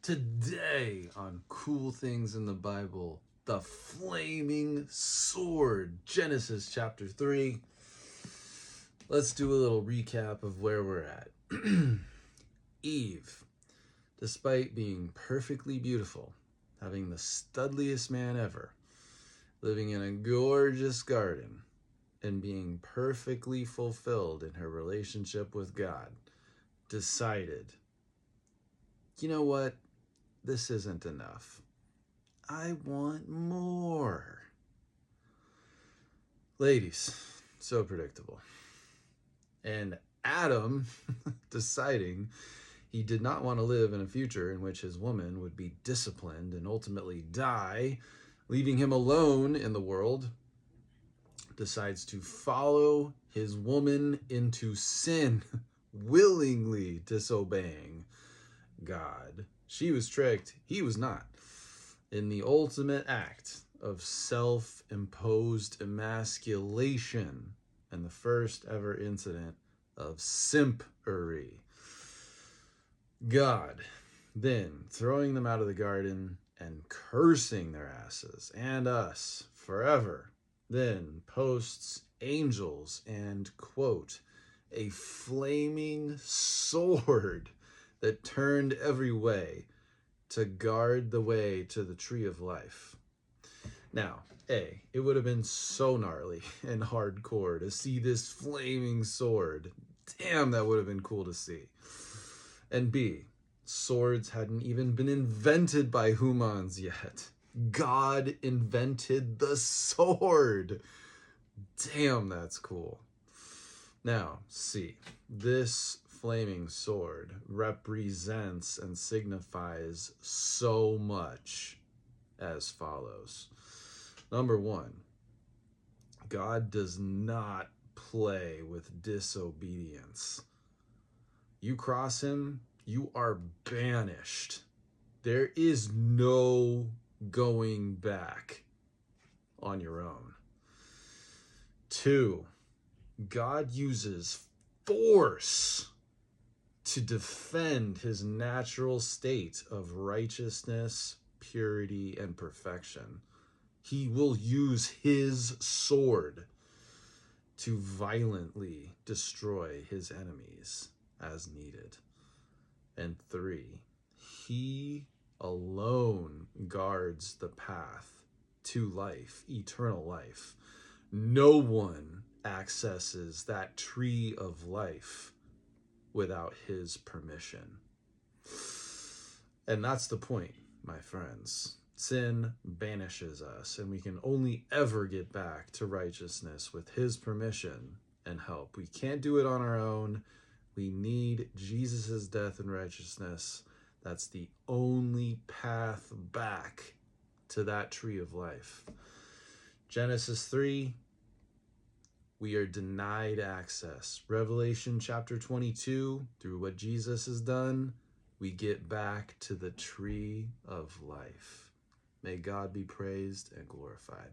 Today on Cool Things in the Bible, the flaming sword, Genesis chapter 3. Let's do a little recap of where we're at. Eve, despite being perfectly beautiful, having the studliest man ever, living in a gorgeous garden, and being perfectly fulfilled in her relationship with God, decided, you know what? This isn't enough. I want more. Ladies, so predictable. And Adam deciding he did not want to live in a future in which his woman would be disciplined and ultimately die, leaving him alone in the world, decides to follow his woman into sin, willingly disobeying God. She was tricked, he was not. In the ultimate act of self-imposed emasculation and the first ever incident of simpery. God then throwing them out of the garden and cursing their asses and us forever, then posts angels and, quote, a flaming sword that turned every way to guard the way to the tree of life. Now, A, it would have been so gnarly and hardcore to see this flaming sword. Damn, that would have been cool to see. And B, swords hadn't even been invented by humans yet. God invented the sword. Damn, that's cool. Now, C, this flaming sword represents and signifies so much as follows. Number one, God does not play with disobedience. You cross him, you are banished. There is no going back on your own. 2, God uses force to defend his natural state of righteousness, purity, and perfection. He will use his sword to violently destroy his enemies as needed. And 3, he alone guards the path to life, eternal life. No one accesses that tree of life without his permission. And that's the point, my friends. Sin banishes us, and we can only ever get back to righteousness with his permission and help. We can't do it on our own. We need Jesus' death and righteousness. That's the only path back to that tree of life. Genesis 3, we are denied access. Revelation chapter 22, through what Jesus has done, we get back to the tree of life. May God be praised and glorified.